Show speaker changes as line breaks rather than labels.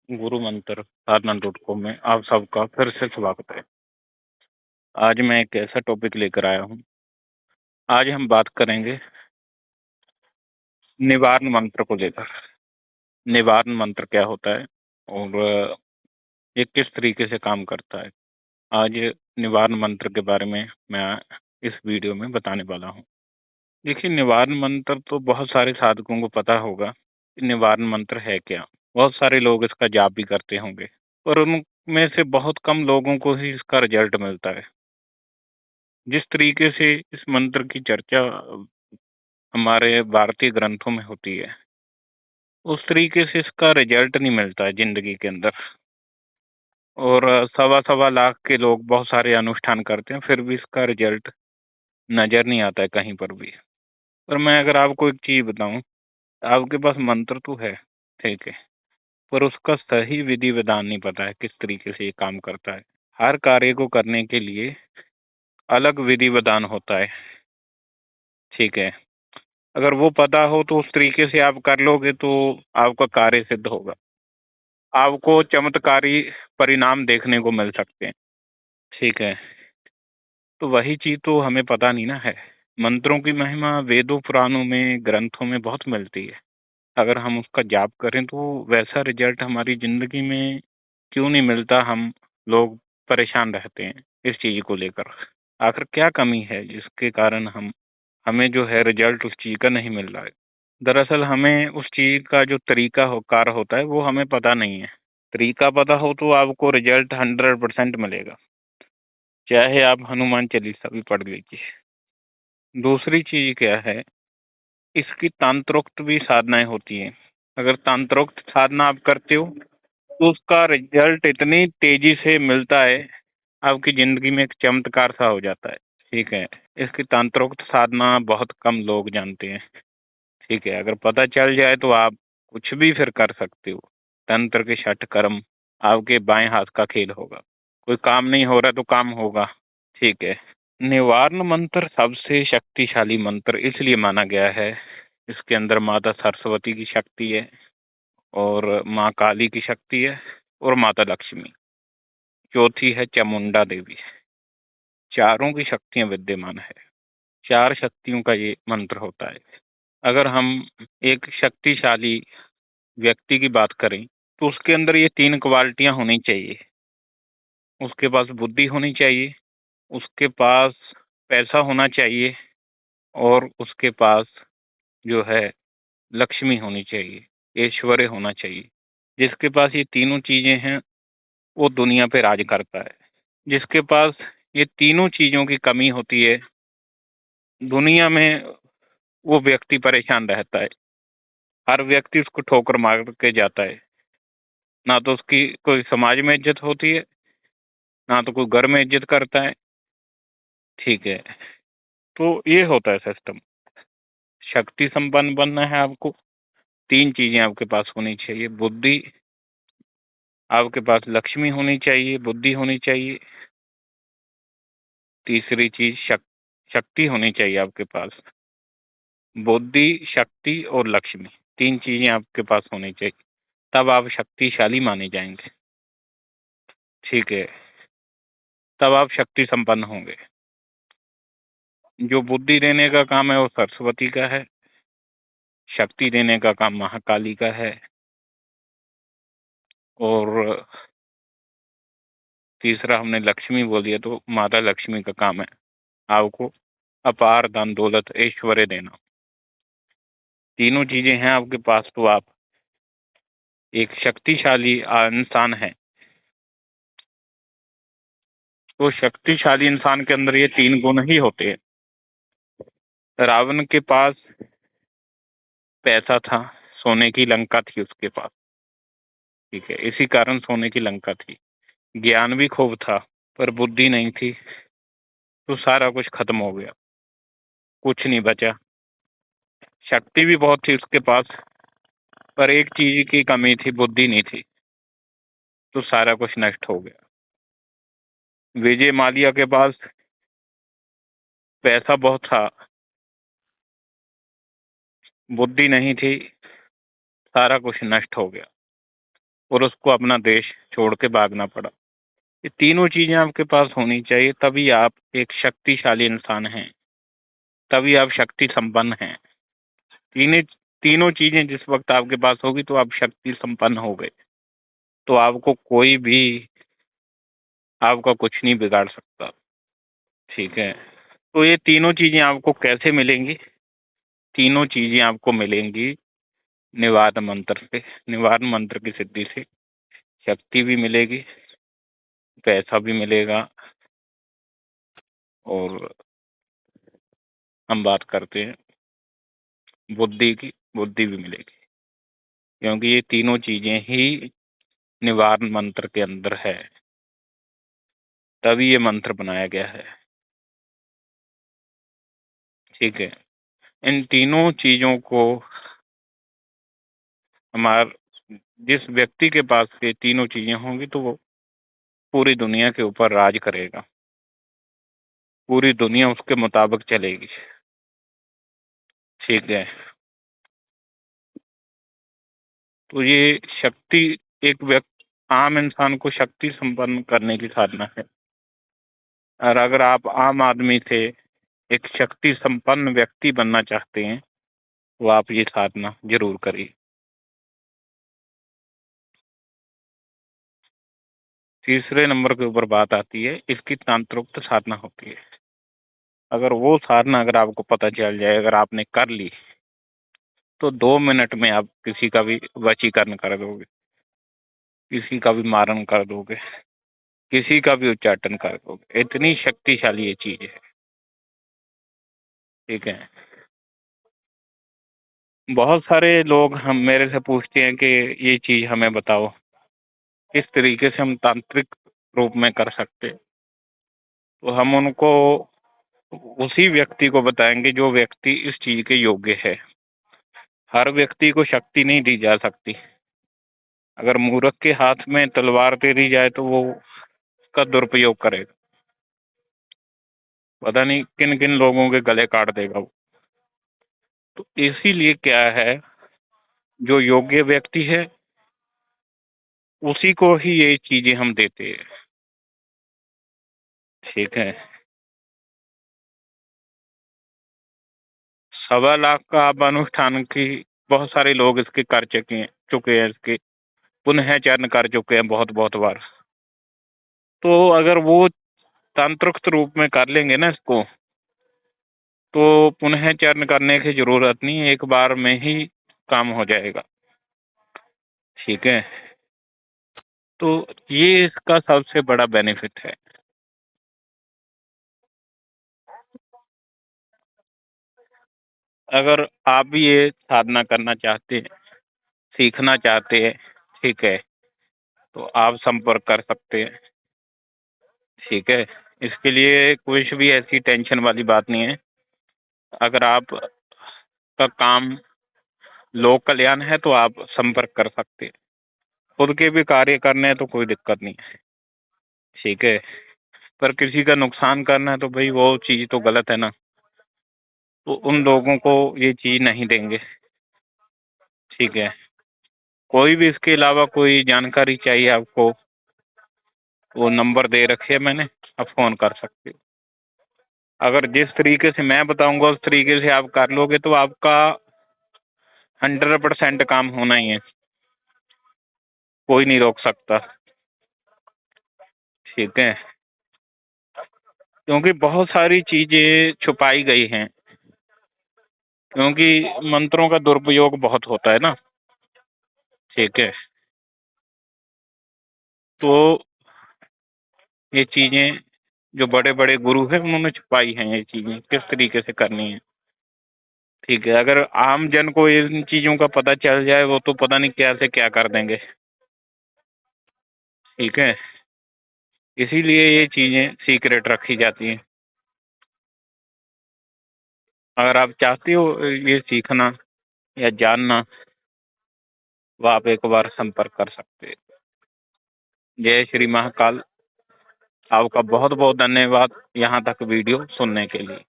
गुरु मंत्र साधना dot com में आप सबका फिर से स्वागत है। आज मैं एक ऐसा टॉपिक लेकर आया हूँ। आज हम बात करेंगे निवारण मंत्र को लेकर। निवारण मंत्र क्या होता है और ये किस तरीके से काम करता है। आज निवारण मंत्र के बारे में मैं इस वीडियो में बताने वाला हूँ। देखिए, निवारण मंत्र तो बहुत सारे साधकों को पता होगा कि निवारण मंत्र है क्या। बहुत सारे लोग इसका जाप भी करते होंगे, पर उनमें से बहुत कम लोगों को ही इसका रिजल्ट मिलता है। जिस तरीके से इस मंत्र की चर्चा हमारे भारतीय ग्रंथों में होती है, उस तरीके से इसका रिजल्ट नहीं मिलता है जिंदगी के अंदर। और सवा सवा लाख के लोग बहुत सारे अनुष्ठान करते हैं, फिर भी इसका रिजल्ट नजर नहीं आता है कहीं पर भी। पर मैं अगर आपको एक चीज बताऊं, आपके पास मंत्र तो है, ठीक है, पर उसका सही विधि विधान नहीं पता है किस तरीके से ये काम करता है। हर कार्य को करने के लिए अलग विधि विधान होता है, ठीक है। अगर वो पता हो तो उस तरीके से आप कर लोगे तो आपका कार्य सिद्ध होगा, आपको चमत्कारी परिणाम देखने को मिल सकते हैं, ठीक है। तो वही चीज तो हमें पता नहीं ना है। मंत्रों की महिमा वेदों पुराणों में ग्रंथों में बहुत मिलती है। अगर हम उसका जाप करें तो वैसा रिजल्ट हमारी जिंदगी में क्यों नहीं मिलता। हम लोग परेशान रहते हैं इस चीज को लेकर। आखिर क्या कमी है जिसके कारण हमें जो है रिजल्ट उस चीज का नहीं मिल रहा है। दरअसल हमें उस चीज का जो तरीका हो कार होता है वो हमें पता नहीं है। तरीका पता हो तो आपको रिजल्ट 100% मिलेगा, चाहे आप हनुमान चालीसा भी पढ़ लीजिए। दूसरी चीज क्या है, इसकी तंत्रोक्त भी साधनाएं होती हैं। अगर तंत्रोक्त साधना आप करते हो तो उसका रिजल्ट इतनी तेजी से मिलता है, आपकी जिंदगी में एक चमत्कार सा हो जाता है, ठीक है। इसकी तंत्रोक्त साधना बहुत कम लोग जानते हैं, ठीक है। अगर पता चल जाए तो आप कुछ भी फिर कर सकते हो। तंत्र के 6 कर्म आपके बाएं हाथ का खेल होगा। कोई काम नहीं हो रहा तो काम होगा, ठीक है। निवारण मंत्र सबसे शक्तिशाली मंत्र इसलिए माना गया है, इसके अंदर माता सरस्वती की शक्ति है और माँ काली की शक्ति है और माता लक्ष्मी, चौथी है चामुंडा देवी। चारों की शक्तियां विद्यमान है। 4 शक्तियों का ये मंत्र होता है। अगर हम एक शक्तिशाली व्यक्ति की बात करें तो उसके अंदर ये 3 क्वालिटियां होनी चाहिए। उसके पास बुद्धि होनी चाहिए, उसके पास पैसा होना चाहिए और उसके पास जो है लक्ष्मी होनी चाहिए, ऐश्वर्य होना चाहिए। जिसके पास ये तीनों चीजें हैं वो दुनिया पे राज करता है। जिसके पास ये तीनों चीजों की कमी होती है, दुनिया में वो व्यक्ति परेशान रहता है। हर व्यक्ति उसको ठोकर मार के जाता है। ना तो उसकी कोई समाज में इज्जत होती है, ना तो कोई घर में इज्जत करता है, ठीक है। तो ये होता है सिस्टम। शक्ति संपन्न बनना है आपको, 3 चीजें आपके पास होनी चाहिए। बुद्धि, आपके पास लक्ष्मी होनी चाहिए, बुद्धि होनी चाहिए। तीसरी चीज शक्ति होनी चाहिए आपके पास। बुद्धि, शक्ति और लक्ष्मी, 3 चीजें आपके पास होनी चाहिए, तब आप शक्तिशाली माने जाएंगे, ठीक है। तब आप शक्ति संपन्न होंगे। जो बुद्धि देने का काम है वो सरस्वती का है, शक्ति देने का काम महाकाली का है और तीसरा हमने लक्ष्मी बोल दिया तो माता लक्ष्मी का काम है आपको अपार धन दौलत ऐश्वर्य देना। तीनों चीजें हैं आपके पास तो आप एक शक्तिशाली इंसान है। तो शक्तिशाली इंसान के अंदर ये 3 गुण ही होते हैं। रावण के पास पैसा था, सोने की लंका थी उसके पास, ठीक है, इसी कारण सोने की लंका थी। ज्ञान भी खूब था पर बुद्धि नहीं थी, तो सारा कुछ खत्म हो गया, कुछ नहीं बचा। शक्ति भी बहुत थी उसके पास, पर एक चीज की कमी थी, बुद्धि नहीं थी, तो सारा कुछ नष्ट हो गया। विजय माल्या के पास पैसा बहुत था, बुद्धि नहीं थी, सारा कुछ नष्ट हो गया। और उसको अपना देश छोड़ के भागना पड़ा। ये तीनों चीजें आपके पास होनी चाहिए, तभी आप एक शक्तिशाली इंसान हैं, तभी आप शक्ति संपन्न हैं। तीनों तीनों चीजें जिस वक्त आपके पास होगी तो आप शक्ति संपन्न हो गए, तो आपको कोई भी आपका कुछ नहीं बिगाड़ सकता। ठीक है, तो ये तीनों चीजें आपको कैसे मिलेंगी? तीनों चीजें आपको मिलेंगी निवारण मंत्र से। निवारण मंत्र की सिद्धि से शक्ति भी मिलेगी, पैसा भी मिलेगा, और हम बात करते हैं बुद्धि की, बुद्धि भी मिलेगी, क्योंकि ये तीनों चीजें ही निवारण मंत्र के अंदर है, तभी ये मंत्र बनाया गया है। ठीक है, इन तीनों चीजों को हमार जिस व्यक्ति के पास ये तीनों चीजें होंगी तो वो पूरी दुनिया के ऊपर राज करेगा, पूरी दुनिया उसके मुताबिक चलेगी। ठीक है, तो ये शक्ति एक व्यक्ति आम इंसान को शक्ति संपन्न करने की साधना है, और अगर आप आम आदमी से एक शक्ति संपन्न व्यक्ति बनना चाहते हैं तो आप ये साधना जरूर करिए। तीसरे नंबर के ऊपर बात आती है, इसकी तांत्रिक साधना होती है। अगर वो साधना अगर आपको पता चल जाए, अगर आपने कर ली, तो 2 मिनट में आप किसी का भी वशीकरण कर दोगे, किसी का भी मारण कर दोगे, किसी का भी उच्चाटन कर दोगे। इतनी शक्तिशाली ये चीज है। ठीक है, बहुत सारे लोग हम मेरे से पूछते हैं कि ये चीज हमें बताओ, किस तरीके से हम तांत्रिक रूप में कर सकते। तो हम उनको उसी व्यक्ति को बताएंगे जो व्यक्ति इस चीज के योग्य है। हर व्यक्ति को शक्ति नहीं दी जा सकती। अगर मूर्ख के हाथ में तलवार दे दी जाए तो वो उसका दुरुपयोग करेगा, पता नहीं किन किन लोगों के गले काट देगा वो। तो इसीलिए क्या है, जो योग्य व्यक्ति है उसी को ही ये चीजें हम देते हैं। ठीक है, 1.25 लाख का आप अनुष्ठान की बहुत सारे लोग इसके कर चुके हैं इसके पुनः चरण कर चुके हैं बहुत बहुत बार। तो अगर वो तांत्रिक रूप में कर लेंगे ना इसको, तो पुनः चरण करने की जरूरत नहीं, एक बार में ही काम हो जाएगा। ठीक है, तो ये इसका सबसे बड़ा बेनिफिट है। अगर आप भी ये साधना करना चाहते हैं, सीखना चाहते हैं, ठीक है, तो आप संपर्क कर सकते हैं। ठीक है, इसके लिए कुछ भी ऐसी टेंशन वाली बात नहीं है। अगर आप का काम लोक कल्याण है तो आप संपर्क कर सकते हैं। खुद के भी कार्य करने हैं तो कोई दिक्कत नहीं है। ठीक है, पर किसी का नुकसान करना है तो भाई वो चीज तो गलत है ना, तो उन लोगों को ये चीज नहीं देंगे। ठीक है, कोई भी इसके अलावा कोई जानकारी चाहिए आपको, वो नंबर दे रखे है मैंने, आप फोन कर सकते हो। अगर जिस तरीके से मैं बताऊंगा उस तरीके से आप कर लोगे तो आपका 100% काम होना ही है, कोई नहीं रोक सकता। ठीक है, क्योंकि बहुत सारी चीजें छुपाई गई हैं, क्योंकि मंत्रों का दुरुपयोग बहुत होता है ना। ठीक है, तो ये चीजें जो बड़े बड़े गुरु हैं उन्होंने छुपाई हैं, ये चीजें किस तरीके से करनी है। ठीक है, अगर आम जन को इन चीजों का पता चल जाए वो तो पता नहीं क्या से क्या कर देंगे। ठीक है, इसीलिए ये चीजें सीक्रेट रखी जाती हैं। अगर आप चाहते हो ये सीखना या जानना तो आप एक बार संपर्क कर सकते हैं। जय श्री महाकाल। आपका बहुत बहुत धन्यवाद यहाँ तक वीडियो सुनने के लिए।